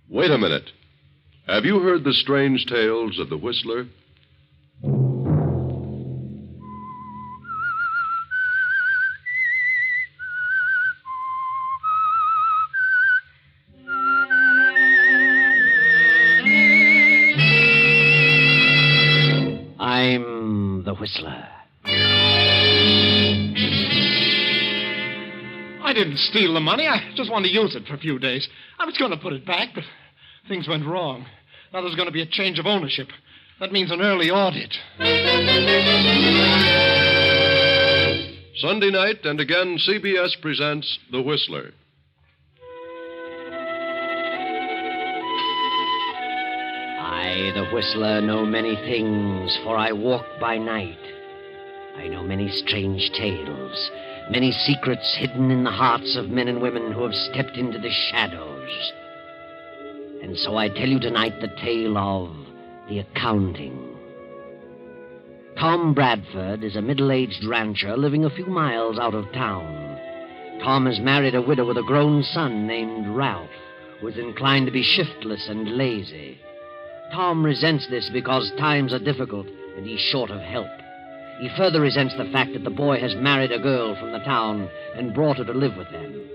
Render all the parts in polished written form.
Wait a minute. Have you heard the strange tales of the Whistler? I'm the Whistler. I didn't steal the money. I just wanted to use it for a few days. I was going to put it back, but things went wrong. Now there's going to be a change of ownership. That means an early audit. Sunday night, and again, CBS presents The Whistler. I, the Whistler, know many things, for I walk by night. I know many strange tales, many secrets hidden in the hearts of men and women who have stepped into the shadows. And so I tell you tonight the tale of the accounting. Tom Bradford is a middle-aged rancher living a few miles out of town. Tom has married a widow with a grown son named Ralph, who is inclined to be shiftless and lazy. Tom resents this because times are difficult and he's short of help. He further resents the fact that the boy has married a girl from the town and brought her to live with them.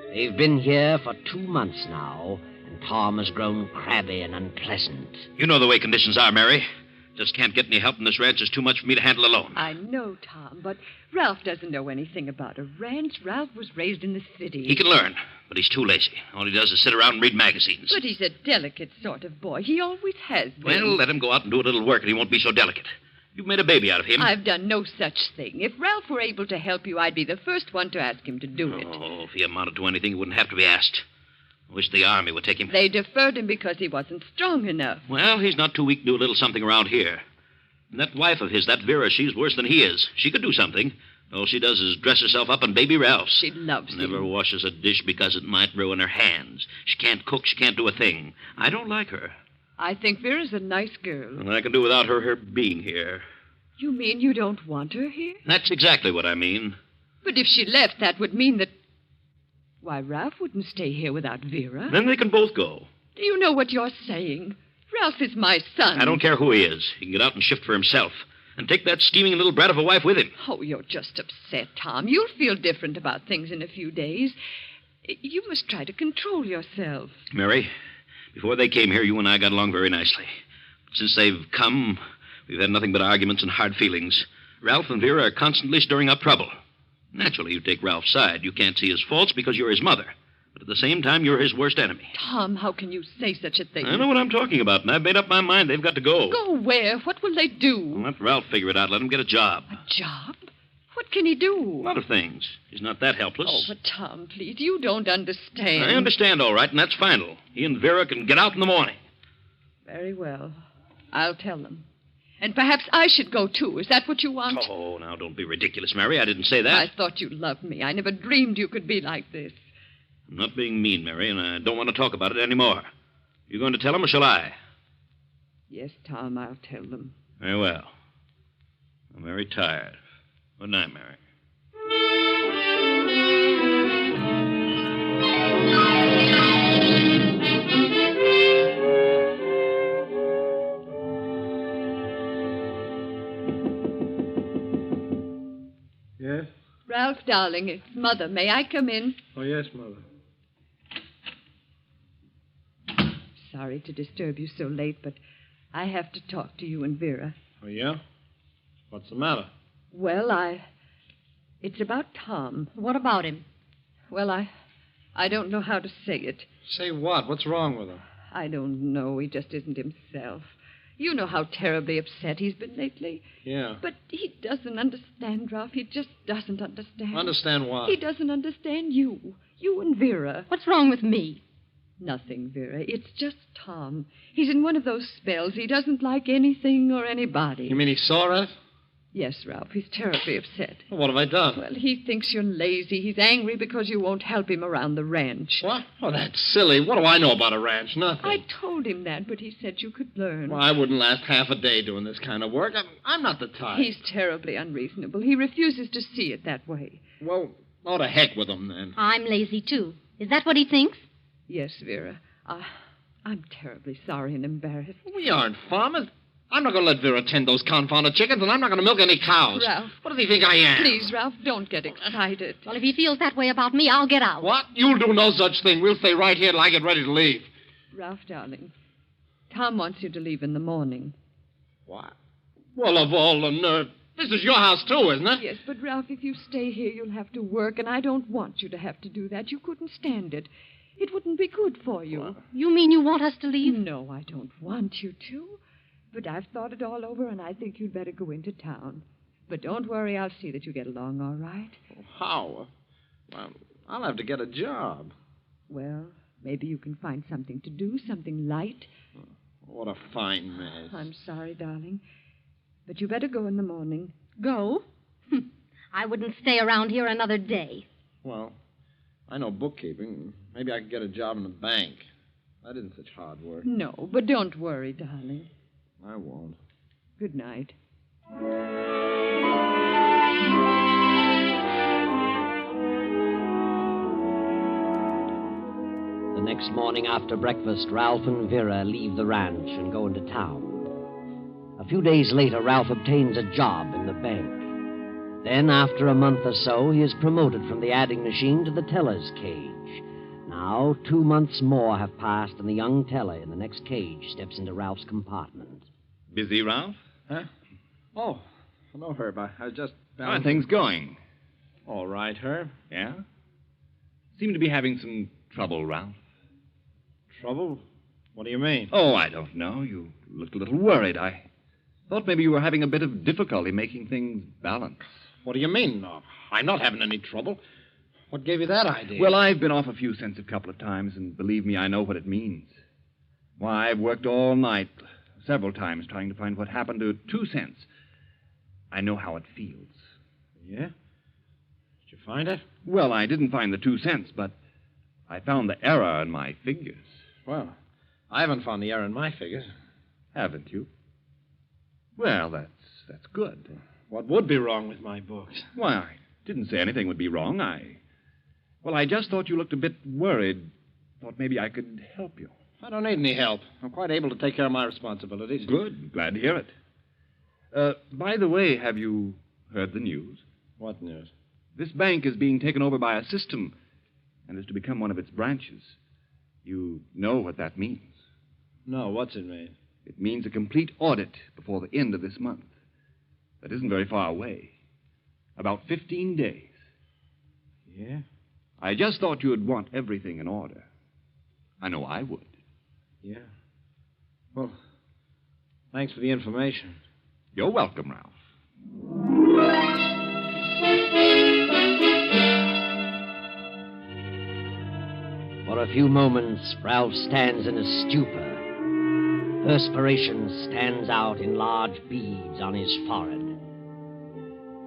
They've been here for 2 months now, and Tom has grown crabby and unpleasant. You know the way conditions are, Mary. Just can't get any help in this ranch. There's too much for me to handle alone. I know, Tom, but Ralph doesn't know anything about a ranch. Ralph was raised in the city. He can learn, but he's too lazy. All he does is sit around and read magazines. But he's a delicate sort of boy. He always has been. Well, let him go out and do a little work, and he won't be so delicate. You've made a baby out of him. I've done no such thing. If Ralph were able to help you, I'd be the first one to ask him to do it. Oh, if he amounted to anything, he wouldn't have to be asked. I wish the Army would take him. They deferred him because he wasn't strong enough. Well, he's not too weak to do a little something around here. And that wife of his, that Vera, she's worse than he is. She could do something. All she does is dress herself up in baby Ralph's. She loves him. Never washes a dish because it might ruin her hands. She can't cook. She can't do a thing. I don't like her. I think Vera's a nice girl. And I can do without her being here. You mean you don't want her here? That's exactly what I mean. But if she left, that would mean that... Why, Ralph wouldn't stay here without Vera. Then they can both go. Do you know what you're saying? Ralph is my son. I don't care who he is. He can get out and shift for himself. And take that steaming little brat of a wife with him. Oh, you're just upset, Tom. You'll feel different about things in a few days. You must try to control yourself. Mary, before they came here, you and I got along very nicely. But since they've come, we've had nothing but arguments and hard feelings. Ralph and Vera are constantly stirring up trouble. Naturally, you take Ralph's side. You can't see his faults because you're his mother. But at the same time, you're his worst enemy. Tom, how can you say such a thing? I know what I'm talking about, and I've made up my mind they've got to go. Go where? What will they do? Well, let Ralph figure it out. Let him get a job. A job? What can he do? A lot of things. He's not that helpless. Oh, but Tom, please, you don't understand. I understand, all right, and that's final. He and Vera can get out in the morning. Very well. I'll tell them. And perhaps I should go, too. Is that what you want? Oh, now, don't be ridiculous, Mary. I didn't say that. I thought you loved me. I never dreamed you could be like this. I'm not being mean, Mary, and I don't want to talk about it anymore. You going to tell them, or shall I? Yes, Tom, I'll tell them. Very well. I'm very tired. Good night, Mary. Yes? Ralph, darling, it's Mother. May I come in? Oh, yes, Mother. Sorry to disturb you so late, but I have to talk to you and Vera. Oh, yeah? What's the matter? Well, It's about Tom. What about him? Well, I don't know how to say it. Say what? What's wrong with him? I don't know. He just isn't himself. You know how terribly upset he's been lately. Yeah. But he doesn't understand, Ralph. He just doesn't understand. Understand what? He doesn't understand you. You and Vera. What's wrong with me? Nothing, Vera. It's just Tom. He's in one of those spells. He doesn't like anything or anybody. You mean he saw it? Yes, Ralph. He's terribly upset. Well, what have I done? Well, he thinks you're lazy. He's angry because you won't help him around the ranch. What? Oh, that's silly. What do I know about a ranch? Nothing. I told him that, but he said you could learn. Well, I wouldn't last half a day doing this kind of work. I'm not the type. He's terribly unreasonable. He refuses to see it that way. Well, oh, to heck with him, then. I'm lazy, too. Is that what he thinks? Yes, Vera. I'm terribly sorry and embarrassed. We aren't farmers. I'm not going to let Vera tend those confounded chickens, and I'm not going to milk any cows. Ralph. What does he think I am? Please, Ralph, don't get excited. Well, if he feels that way about me, I'll get out. What? You'll do no such thing. We'll stay right here till I get ready to leave. Ralph, darling, Tom wants you to leave in the morning. What? Well, of all the nerve. This is your house, too, isn't it? Yes, but Ralph, if you stay here, you'll have to work, and I don't want you to have to do that. You couldn't stand it. It wouldn't be good for you. You mean you want us to leave? No, I don't want you to. But I've thought it all over, and I think you'd better go into town. But don't worry, I'll see that you get along all right. How? Well, I'll have to get a job. Well, maybe you can find something to do, something light. What a fine mess. I'm sorry, darling. But you better go in the morning. Go? I wouldn't stay around here another day. Well, I know bookkeeping. Maybe I could get a job in the bank. That isn't such hard work. No, but don't worry, darling. I won't. Good night. The next morning after breakfast, Ralph and Vera leave the ranch and go into town. A few days later, Ralph obtains a job in the bank. Then, after a month or so, he is promoted from the adding machine to the teller's cage. Now, 2 months more have passed, and the young teller in the next cage steps into Ralph's compartment. Busy, Ralph? Huh? Oh, no, Herb. I was just... How are things going? All right, Herb. Yeah? Seem to be having some trouble, Ralph. Trouble? What do you mean? Oh, I don't know. You looked a little worried. I thought maybe you were having a bit of difficulty making things balance. What do you mean? No, I'm not having any trouble. What gave you that idea? Well, I've been off a few cents a couple of times, and believe me, I know what it means. Why, I've worked all night, several times, trying to find what happened to 2 cents. I know how it feels. Yeah? Did you find it? Well, I didn't find the 2 cents, but I found the error in my figures. Well, I haven't found the error in my figures. Haven't you? Well, that's good. What would be wrong with my books? Why, I didn't say anything would be wrong. I just thought you looked a bit worried. Thought maybe I could help you. I don't need any help. I'm quite able to take care of my responsibilities. Good. Glad to hear it. By the way, have you heard the news? What news? This bank is being taken over by a system and is to become one of its branches. You know what that means. No, what's it mean? It means a complete audit before the end of this month. That isn't very far away. About 15 days. Yeah? I just thought you'd want everything in order. I know I would. Yeah. Well, thanks for the information. You're welcome, Ralph. For a few moments, Ralph stands in a stupor. Perspiration stands out in large beads on his forehead.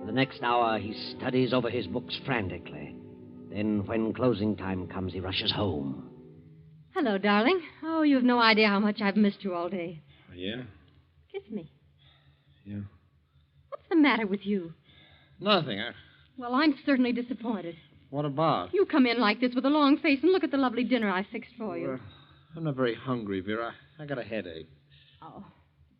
For the next hour, he studies over his books frantically. Then, when closing time comes, he rushes home. Hello, darling. Oh, you have no idea how much I've missed you all day. Yeah? Kiss me. Yeah. What's the matter with you? Nothing. Well, I'm certainly disappointed. What about? You come in like this with a long face and look at the lovely dinner I fixed for you. I'm not very hungry, Vera. I got a headache. Oh,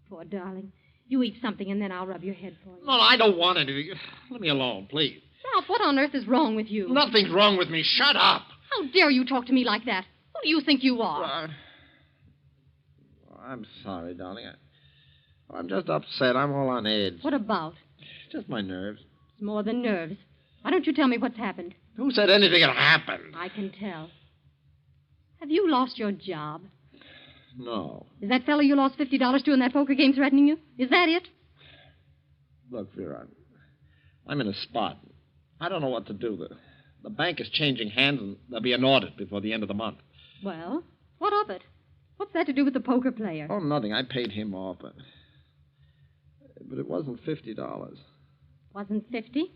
poor darling. You eat something and then I'll rub your head for you. No, I don't want anything. Let me alone, please. Ralph, what on earth is wrong with you? Nothing's wrong with me. Shut up. How dare you talk to me like that? Who do you think you are? I'm sorry, darling. I'm just upset. I'm all on edge. What about? Just my nerves. It's more than nerves. Why don't you tell me what's happened? Who said anything had happened? I can tell. Have you lost your job? No. Is that fellow you lost $50 to in that poker game threatening you? Is that it? Look, Vera, I'm in a spot. I don't know what to do. The bank is changing hands, and there'll be an audit before the end of the month. Well, what of it? What's that to do with the poker player? Oh, nothing. I paid him off, but it wasn't $50. Wasn't 50?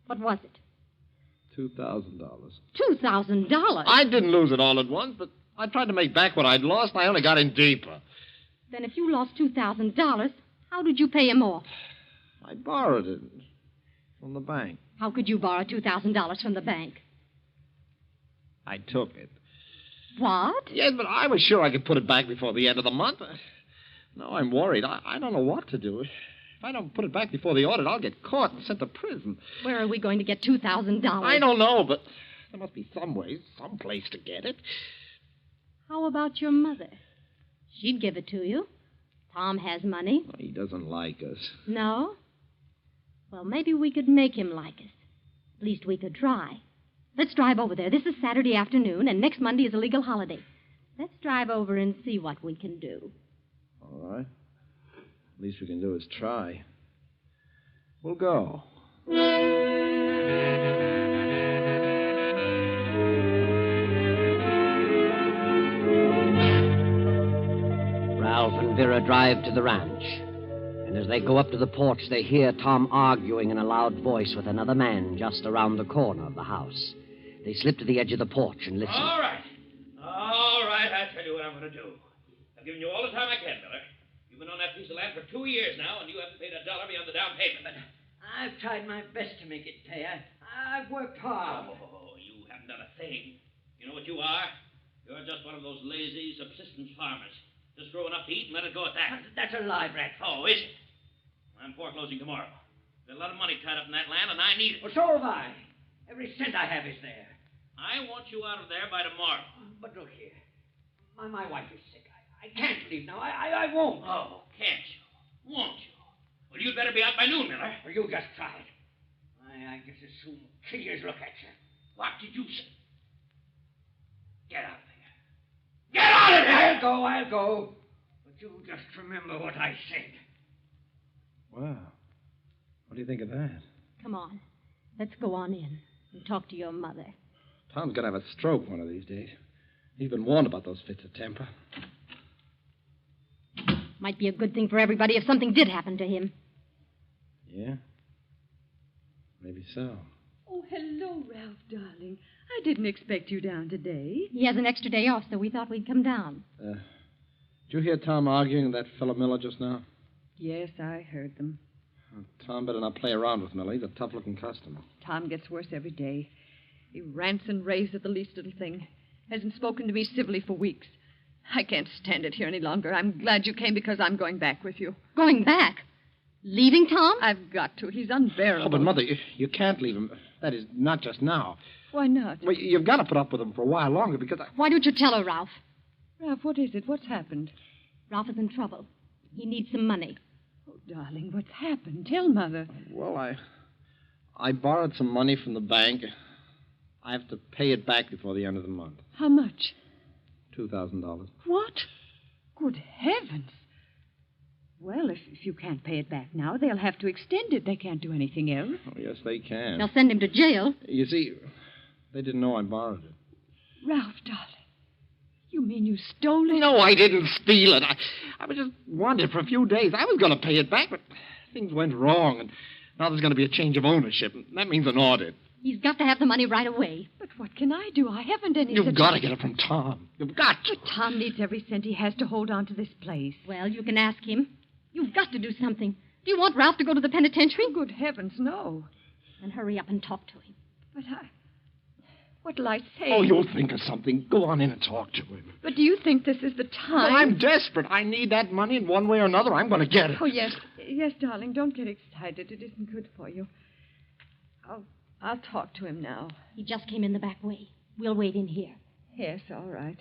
What was it? $2,000. $2,000? I didn't lose it all at once, but I tried to make back what I'd lost, and I only got in deeper. Then if you lost $2,000, how did you pay him off? I borrowed it from the bank. How could you borrow $2,000 from the bank? I took it. What? Yes, but I was sure I could put it back before the end of the month. Now I'm worried. I don't know what to do. If I don't put it back before the audit, I'll get caught and sent to prison. Where are we going to get $2,000? I don't know, but there must be some way, some place to get it. How about your mother? She'd give it to you. Tom has money. He doesn't like us. No? Well, maybe we could make him like us. At least we could try. Let's drive over there. This is Saturday afternoon, and next Monday is a legal holiday. Let's drive over and see what we can do. All right. Least we can do is try. We'll go. Ralph and Vera drive to the ranch. And as they go up to the porch, they hear Tom arguing in a loud voice with another man just around the corner of the house. They slip to the edge of the porch and listen. All right. All right, I'll tell you what I'm going to do. I've given you all the time I can, Miller. You've been on that piece of land for 2 years now, and you haven't paid $1 beyond the down payment. I've tried my best to make it pay. I've worked hard. Oh, you haven't done a thing. You know what you are? You're just one of those lazy subsistence farmers. Just grow enough to eat and let it go at that. That's a lie, Bradford. Oh, is it? I'm foreclosing tomorrow. There's a lot of money tied up in that land, and I need it. Well, so have I. Every cent I have is there. I want you out of there by tomorrow. But look here. My wife is sick. I can't leave now. I won't. Oh, can't you? Won't you? Well, you'd better be out by noon, Miller. Well, you just try it. I guess as soon kill you as look at you. What did you say? Get out of there. Get out of there! I'll go. But you just remember what I said. Wow. What do you think of that? Come on. Let's go on in and talk to your mother. Tom's going to have a stroke one of these days. He's been warned about those fits of temper. Might be a good thing for everybody if something did happen to him. Yeah? Maybe so. Oh, hello, Ralph, darling. I didn't expect you down today. He has an extra day off, so we thought we'd come down. Did you hear Tom arguing with that fellow Miller just now? Yes, I heard them. Tom better not play around with Miller. He's a tough-looking customer. Tom gets worse every day. He rants and raves at the least little thing. Hasn't spoken to me civilly for weeks. I can't stand it here any longer. I'm glad you came because I'm going back with you. Going back? Leaving Tom? I've got to. He's unbearable. Oh, but, Mother, you can't leave him. That is, not just now. Why not? Well, you've got to put up with him for a while longer because Why don't you tell her, Ralph? Ralph, what is it? What's happened? Ralph is in trouble. He needs some money. Oh, darling, what's happened? Tell Mother. Well, I borrowed some money from the bank. I have to pay it back before the end of the month. How much? $2,000. What? Good heavens. Well, if you can't pay it back now, they'll have to extend it. They can't do anything else. Oh, yes, they can. They'll send him to jail. You see, they didn't know I borrowed it. Ralph, darling, you mean you stole it? No, I didn't steal it. I was just wanted it for a few days. I was going to pay it back, but things went wrong, and now there's going to be a change of ownership, and that means an audit. He's got to have the money right away. But what can I do? I haven't any You've such... got to get it from Tom. You've got to. But Tom needs every cent he has to hold on to this place. Well, you can ask him. You've got to do something. Do you want Ralph to go to the penitentiary? Oh, good heavens, no. Then hurry up and talk to him. But what'll I say? Oh, you'll think of something. Go on in and talk to him. But do you think this is the time? Well, I'm desperate. I need that money in one way or another. I'm going to get it. Oh, yes. Yes, darling, don't get excited. It isn't good for you. I'll talk to him now. He just came in the back way. We'll wait in here. Yes, all right.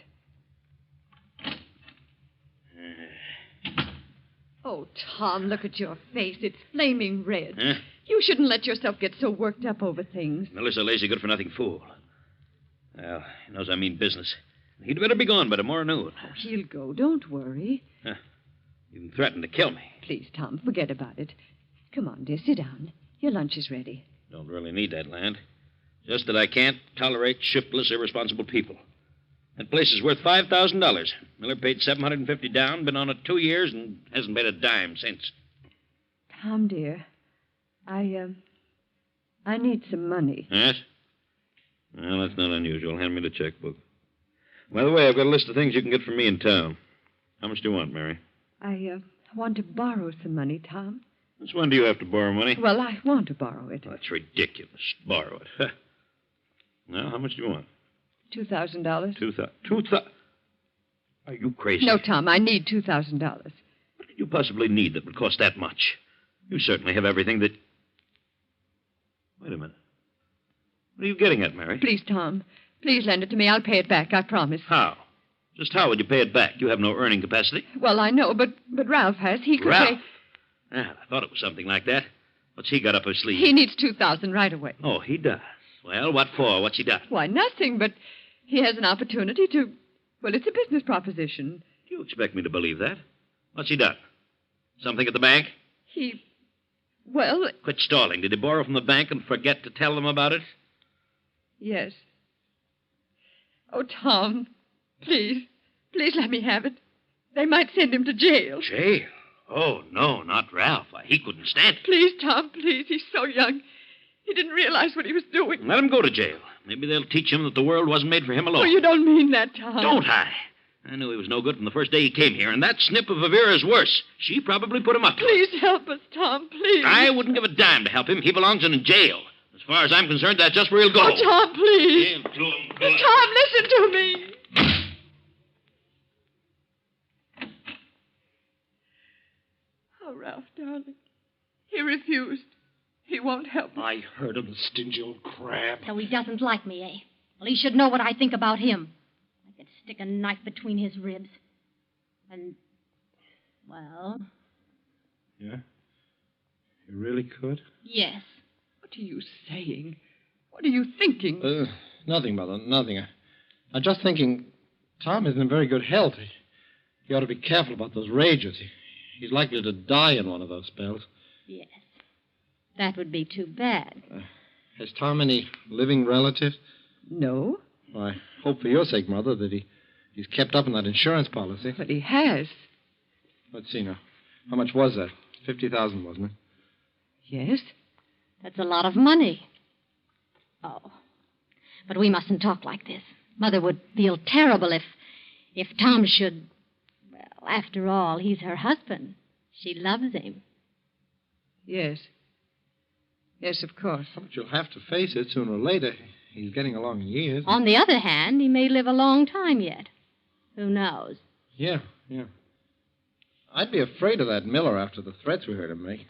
Oh, Tom, look at your face. It's flaming red. Huh? You shouldn't let yourself get so worked up over things. Miller's a lazy, good-for-nothing fool. Well, he knows I mean business. He'd better be gone by tomorrow noon. Oh, he'll go. Don't worry. Even threatened to kill me. Please, Tom, forget about it. Come on, dear, sit down. Your lunch is ready. Don't really need that land. Just that I can't tolerate shiftless, irresponsible people. That place is worth $5,000. Miller paid $750 down, been on it 2 years, and hasn't paid a dime since. Tom, dear, I need some money. Yes? Well, that's not unusual. Hand me the checkbook. By the way, I've got a list of things you can get from me in town. How much do you want, Mary? I want to borrow some money, Tom. Since when do you have to borrow money? Well, I want to borrow it. Well, that's ridiculous. Borrow it. Huh. Now, how much do you want? $2,000. $2,000? Are you crazy? No, Tom, I need $2,000. What could you possibly need that would cost that much? You certainly have everything that... Wait a minute. What are you getting at, Mary? Please, Tom. Please lend it to me. I'll pay it back, I promise. How? Just how would you pay it back? You have no earning capacity. Well, I know, but Ralph has. He could Ralph? pay... Ah, I thought it was something like that. What's he got up his sleeve? He needs $2,000 right away. Oh, he does. Well, what for? What's he done? Why, nothing, but he has an opportunity to... Well, it's a business proposition. Do you expect me to believe that? What's he done? Something at the bank? He... Well, Quit stalling. Did he borrow from the bank and forget to tell them about it? yes. Oh, Tom, please let me have it. They might send him to jail. Jail? Oh, no, not Ralph. Why, he couldn't stand it. Please, Tom, please. He's so young. He didn't realize what he was doing. Let him go to jail. Maybe they'll teach him that the world wasn't made for him alone. Oh, you don't mean that, Tom. Don't I? I knew he was no good from the first day he came here, and that snip of Avera's worse. She probably put him up to it. Please help us, Tom, please. I wouldn't give a dime to help him. He belongs in jail. As far as I'm concerned, that's just where he'll go. Oh, Tom, please. Jail to him. Tom, listen to me. Oh, Ralph, darling. He refused. He won't help us. I heard him, the stingy old crab. So he doesn't like me, eh? Well, he should know what I think about him. I could stick a knife between his ribs. And, well, Yeah? You really could? yes. What are you saying? What are you thinking? Nothing, Mother, nothing. I'm just thinking Tom isn't in very good health. He ought to be careful about those rages. He's likely to die in one of those spells. Yes. That would be too bad. Has Tom any living relatives? No, Well, I hope for your sake, Mother, that he's kept up on that insurance policy. but he has. Let's see now. How much was that? 50,000, wasn't it? Yes? That's a lot of money. Oh. But we mustn't talk like this. Mother would feel terrible if Tom should... Well, after all, he's her husband. She loves him. Yes. Yes, of course. But you'll have to face it sooner or later. He's getting along in years. On the other hand, he may live a long time yet. Who knows? Yeah. I'd be afraid of that Miller after the threats we heard him make.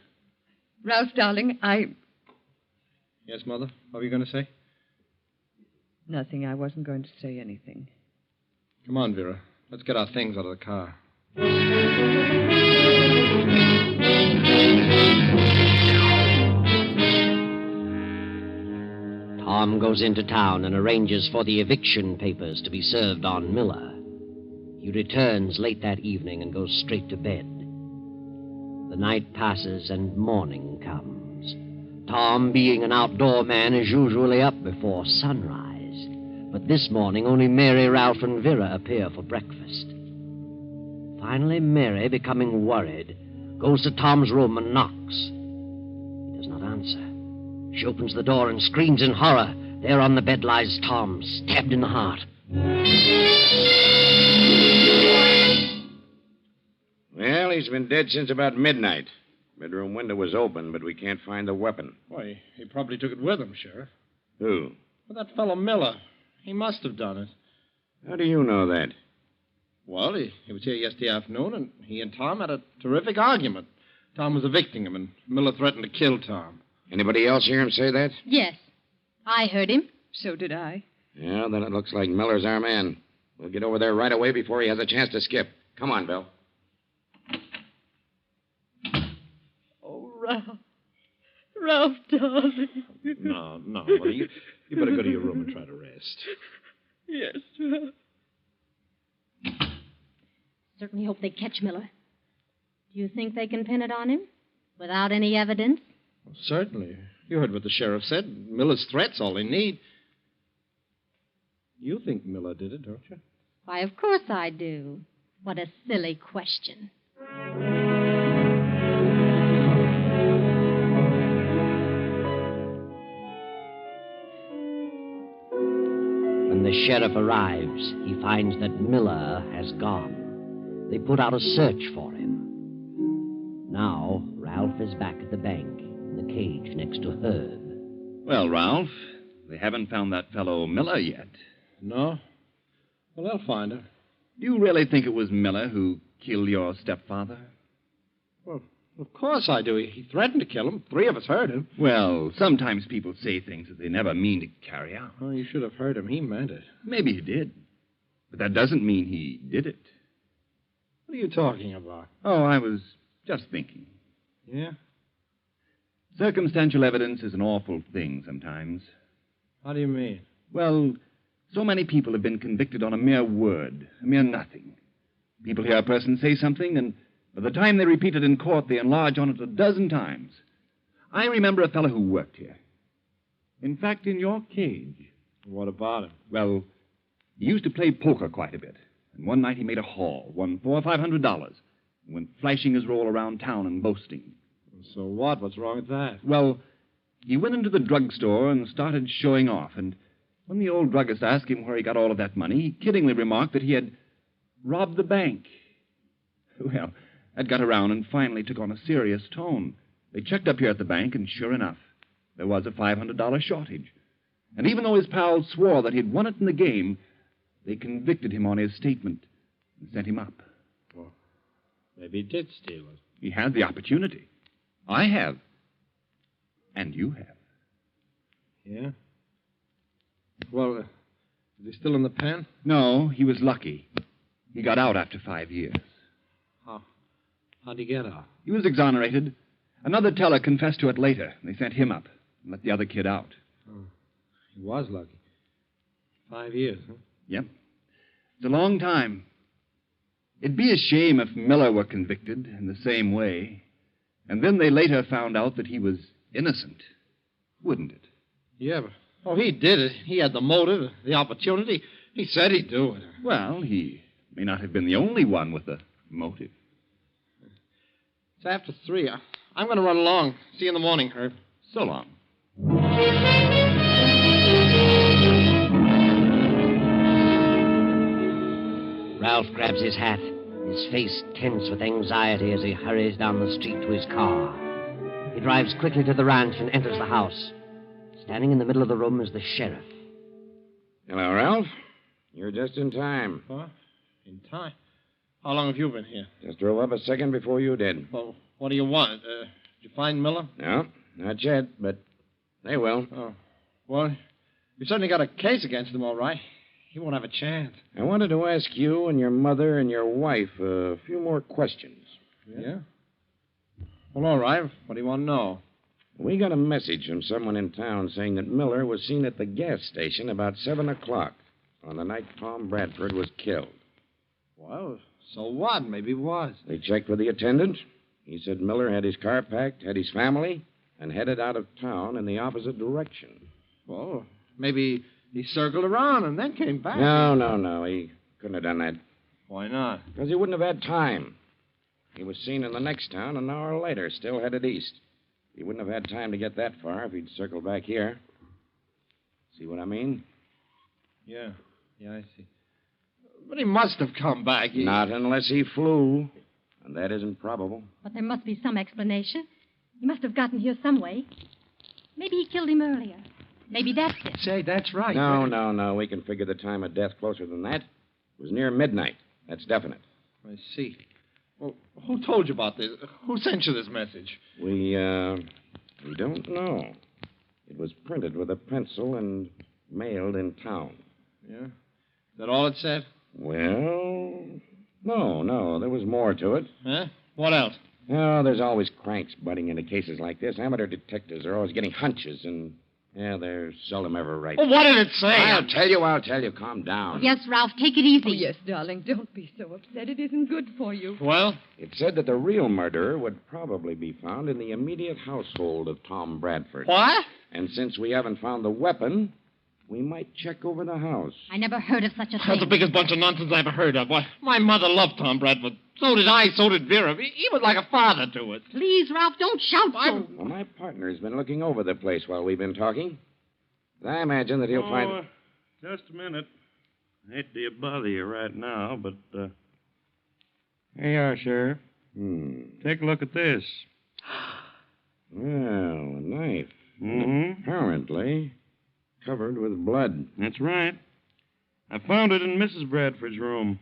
Ralph, darling, Yes, Mother? What were you going to say? Nothing. I wasn't going to say anything. Come on, Vera. Let's get our things out of the car. Tom goes into town and arranges for the eviction papers to be served on Miller. He returns late that evening and goes straight to bed. The night passes and morning comes. Tom, being an outdoor man, is usually up before sunrise. But this morning only Mary, Ralph, and Vera appear for breakfast. Finally, Mary, becoming worried, goes to Tom's room and knocks. He does not answer. She opens the door and screams in horror. There on the bed lies Tom, stabbed in the heart. Well, he's been dead since about midnight. Bedroom window was open, but we can't find the weapon. Why, he probably took it with him, Sheriff. Who? Well, that fellow Miller. He must have done it. How do you know that? Well, he was here yesterday afternoon, and he and Tom had a terrific argument. Tom was evicting him, and Miller threatened to kill Tom. Anybody else hear him say that? Yes. I heard him. So did I. Yeah, then it looks like Miller's our man. We'll get over there right away before he has a chance to skip. Come on, Bill. Oh, Ralph. Ralph, darling. No, Mother. You better go to your room and try to rest. Yes, Ralph. Certainly hope they catch Miller. Do you think they can pin it on him? Without any evidence? Well, certainly. You heard what the sheriff said. Miller's threat's all they need. You think Miller did it, don't you? Why, of course I do. What a silly question. When the sheriff arrives, he finds that Miller has gone. They put out a search for him. Now, Ralph is back at the bank in the cage next to Herb. Well, Ralph, they haven't found that fellow Miller yet. No? Well, they'll find her. Do you really think it was Miller who killed your stepfather? Well, of course I do. He threatened to kill him. 3 of us heard him. Well, sometimes people say things that they never mean to carry out. Oh, you should have heard him. He meant it. Maybe he did. But that doesn't mean he did it. What are you talking about? Oh, I was just thinking. Yeah? Circumstantial evidence is an awful thing sometimes. How do you mean? Well, so many people have been convicted on a mere word, a mere nothing. People hear a person say something, and by the time they repeat it in court, they enlarge on it a dozen times. I remember a fellow who worked here. In fact, in your cage. What about him? Well, he used to play poker quite a bit. And one night he made a haul, won $400 or $500, and went flashing his roll around town and boasting. So what? What's wrong with that? Well, he went into the drugstore and started showing off, and when the old druggist asked him where he got all of that money, he kiddingly remarked that he had robbed the bank. Well, that got around and finally took on a serious tone. They checked up here at the bank, and sure enough, there was a $500 shortage. And even though his pals swore that he'd won it in the game, they convicted him on his statement and sent him up. Well, maybe he did steal it. He had the opportunity. I have. And you have. Yeah? Well, is he still in the pen? No, he was lucky. He got out after 5 years. How'd he get out? He was exonerated. Another teller confessed to it later. They sent him up and let the other kid out. Oh, he was lucky. 5 years, huh? Yep. It's a long time. It'd be a shame if Miller were convicted in the same way, and then they later found out that he was innocent. Wouldn't it? Yeah, but he did it. He had the motive, the opportunity. He said he'd do it. Well, he may not have been the only one with the motive. It's after 3. I'm going to run along. See you in the morning, Herb. So long. Ralph grabs his hat, his face tense with anxiety as he hurries down the street to his car. He drives quickly to the ranch and enters the house. Standing in the middle of the room is the sheriff. Hello, Ralph. You're just in time. What? In time? How long have you been here? Just drove up a second before you did. Well, what do you want? Did you find Miller? No, not yet, but they will. Oh. Well, you certainly got a case against him, all right. He won't have a chance. I wanted to ask you and your mother and your wife a few more questions. Yeah? Well, all right. What do you want to know? We got a message from someone in town saying that Miller was seen at the gas station about 7 o'clock on the night Tom Bradford was killed. Well, so what? Maybe he was. They checked with the attendant. He said Miller had his car packed, had his family, and headed out of town in the opposite direction. Well, maybe he circled around and then came back. No. He couldn't have done that. Why not? Because he wouldn't have had time. He was seen in the next town an hour later, still headed east. He wouldn't have had time to get that far if he'd circled back here. See what I mean? Yeah, I see. But he must have come back. Not unless he flew. And that isn't probable. But there must be some explanation. He must have gotten here some way. Maybe he killed him earlier. Maybe that's it. Say, that's right. No. We can figure the time of death closer than that. It was near midnight. That's definite. I see. Well, who told you about this? Who sent you this message? We don't know. It was printed with a pencil and mailed in town. Yeah? Is that all it said? Well, no. There was more to it. Huh? What else? Oh, there's always cranks butting into cases like this. Amateur detectives are always getting hunches, and, they're seldom ever right. Well, what did it say? I'll tell you. Calm down. Yes, Ralph, take it easy. Oh, yes, darling. Don't be so upset. It isn't good for you. Well? It said that the real murderer would probably be found in the immediate household of Tom Bradford. What? And since we haven't found the weapon, we might check over the house. I never heard of such a That's thing. the biggest bunch of nonsense I ever heard of. Why, my mother loved Tom Bradford. So did I. So did Vera. He was like a father to us. Please, Ralph, don't shout so. Well, my partner's been looking over the place while we've been talking. I imagine that he'll find... Just a minute. I hate to bother you right now, but, Here you are, Sheriff. Take a look at this. Well, a knife. Mm-hmm. Apparently covered with blood. That's right. I found it in Mrs. Bradford's room.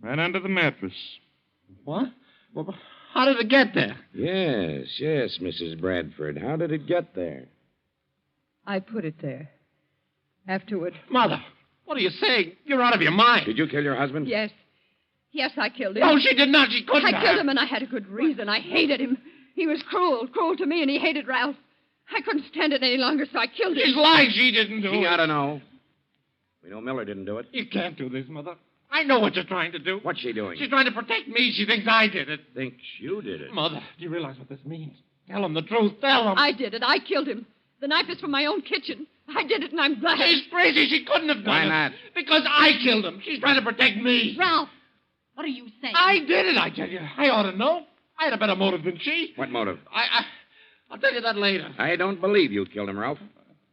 Right under the mattress. What? Well, how did it get there? Yes, Mrs. Bradford. How did it get there? I put it there. Afterward. Mother, what are you saying? You're out of your mind. Did you kill your husband? Yes. Yes, I killed him. No, she did not. She couldn't I killed him, and I had a good reason. I hated him. He was cruel to me, and he hated Ralph. I couldn't stand it any longer, so I killed him. She's lying. She didn't do it. She ought to know. We know Miller didn't do it. You can't do this, Mother. I know what you're trying to do. What's she doing? She's trying to protect me. She thinks I did it. Thinks you did it. Mother, do you realize what this means? Tell him the truth. Tell him. I did it. I killed him. The knife is from my own kitchen. I did it, and I'm glad. She's crazy. She couldn't have done it. Why not? Because I killed him. She's trying to protect me. Ralph, what are you saying? I did it, I tell you. I ought to know. I had a better motive than she. What motive? I'll tell you that later. I don't believe you killed him, Ralph.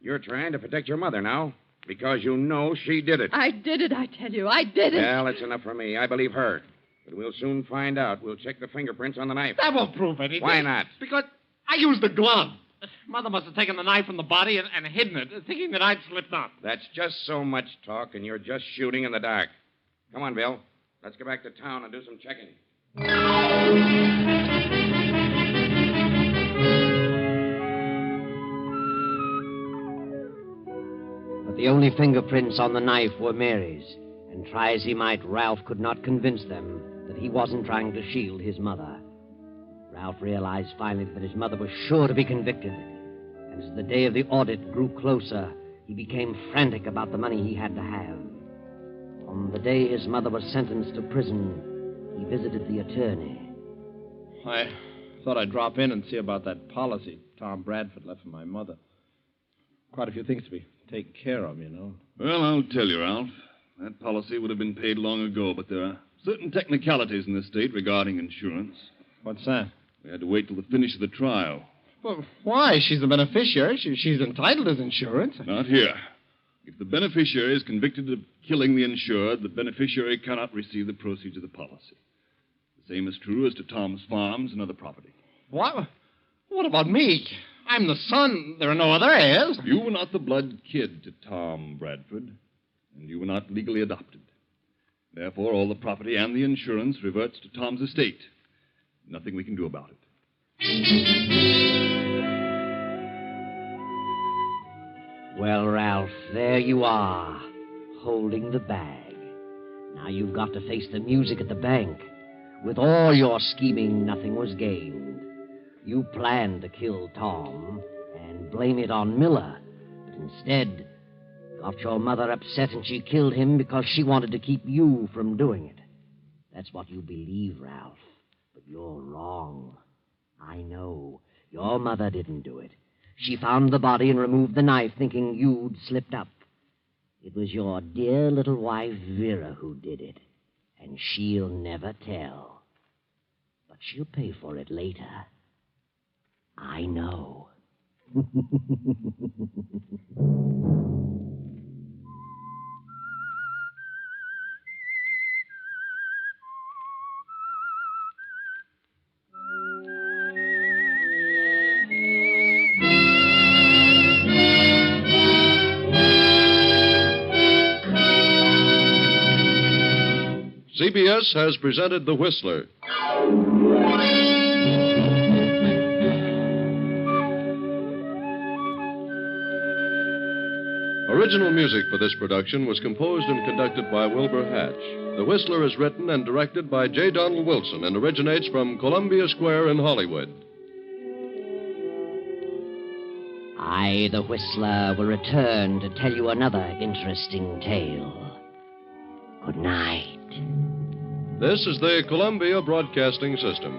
You're trying to protect your mother now because you know she did it. I did it, I tell you. I did it. Well, that's enough for me. I believe her. But we'll soon find out. We'll check the fingerprints on the knife. That won't prove anything. Why not? Because I used the glove. Mother must have taken the knife from the body and hidden it, thinking that I'd slipped up. That's just so much talk, and you're just shooting in the dark. Come on, Bill. Let's go back to town and do some checking. But the only fingerprints on the knife were Mary's, and try as he might, Ralph could not convince them that he wasn't trying to shield his mother. Ralph realized finally that his mother was sure to be convicted, and as the day of the audit grew closer, he became frantic about the money he had to have. On the day his mother was sentenced to prison, he visited the attorney. I thought I'd drop in and see about that policy Tom Bradford left for my mother. Quite a few things to be taken care of, you know. Well, I'll tell you, Ralph. That policy would have been paid long ago, but there are certain technicalities in this state regarding insurance. What's that? We had to wait till the finish of the trial. Well, why? She's the beneficiary. She's entitled to insurance. Not here. If the beneficiary is convicted of killing the insured, the beneficiary cannot receive the proceeds of the policy. The same is true as to Tom's farms and other property. What? What about me? I'm the son. There are no other heirs. You were not the blood kid to Tom Bradford, and you were not legally adopted. Therefore, all the property and the insurance reverts to Tom's estate. Nothing we can do about it. Well, Ralph, there you are, holding the bag. Now you've got to face the music at the bank. With all your scheming, nothing was gained. You planned to kill Tom and blame it on Miller, but instead got your mother upset and she killed him because she wanted to keep you from doing it. That's what you believe, Ralph, but you're wrong. I know. Your mother didn't do it. She found the body and removed the knife, thinking you'd slipped up. It was your dear little wife, Vera, who did it, and she'll never tell. But she'll pay for it later. I know. CBS has presented The Whistler. Original music for this production was composed and conducted by Wilbur Hatch. The Whistler is written and directed by J. Donald Wilson and originates from Columbia Square in Hollywood. I, the Whistler, will return to tell you another interesting tale. Good night. This is the Columbia Broadcasting System.